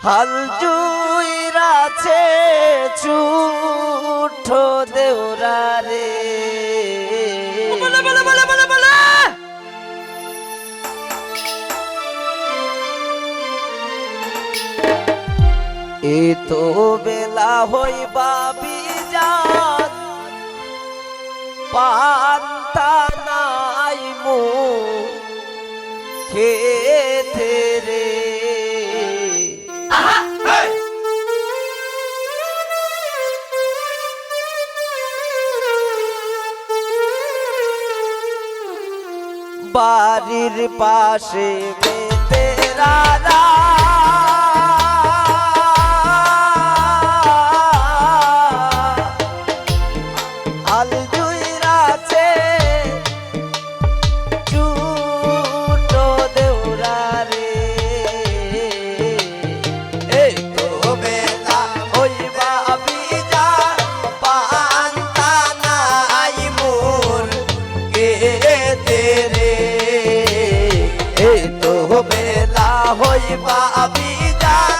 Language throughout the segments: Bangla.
হাল জুইরাছে চুঠো দেউরা রে এ তো বেলা হইবা বিজান পান্তা নাই মু খেতে রে বাড়ির পাশে মেতেরা হইবা বিজান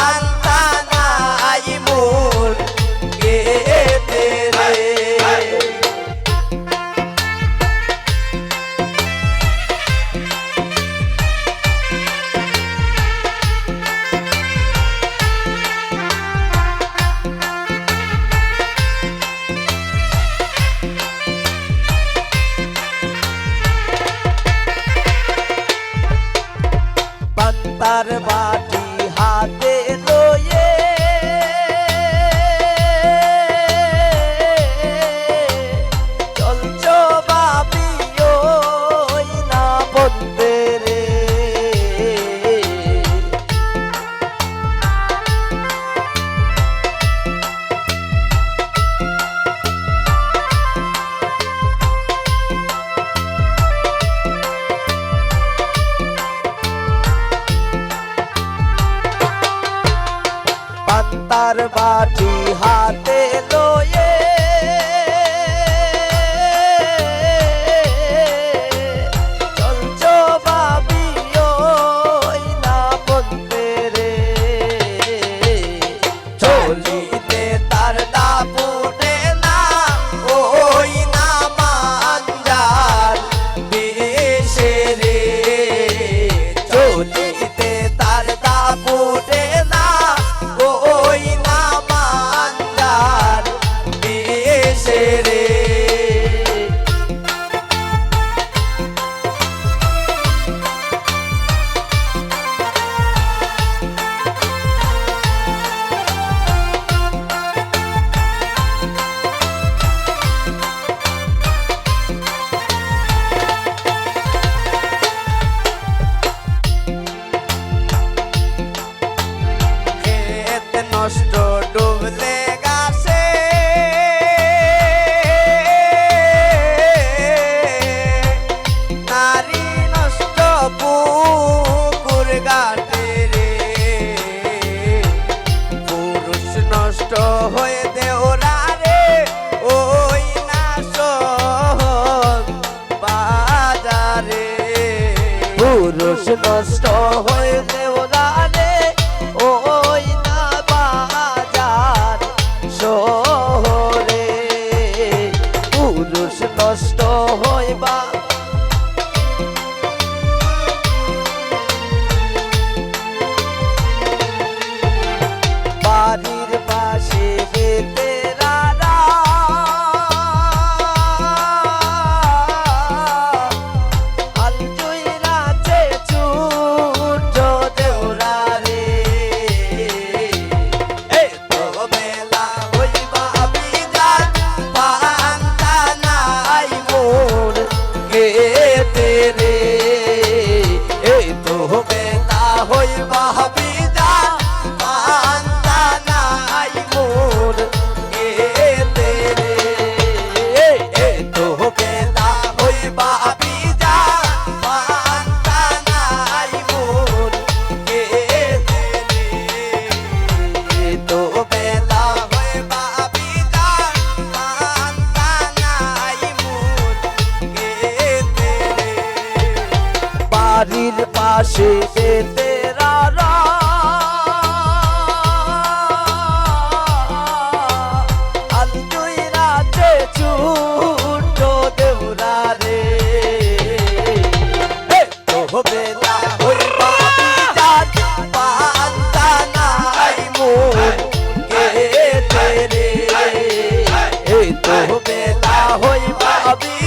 আন্তা নাই মোর গেতে রে তার বাটি হাতে লয়ে চলছো বাবি ওই না বলতে রে তার বাটি হাতে লয়ে চলছো বাবি ওই না বলতে রে চলিতে তার দাপুটে না ওই না মাঞ্জার বেশে রে চলিতে তার দাপুটে না ওই না মাঞ্জার বেশে রে নষ্ট ডুবলে গাছে নারী নষ্ট পুকুর ঘাটে রে পুরুষ নষ্ট হয়ে দেওরা রে ওই না শহর বাজারে পুরুষ নষ্ট হয়ে দেওরা রে ওই শহরে পুরুষ নষ্ট হইবা বাড়ির পাশে বেতেরা হাল জুইরাছে চুটো দেউরা রে হইবা বিজান পান্তা নাই মোর গেতে রে এ তো বেলা হইবা বিজান পান্তা নাই মোর গেতে রে এ তো বেলা হইবা বিজান পান্তা নাই মোর গেতে রে বাড়ির পাশে বেতেরা হাবি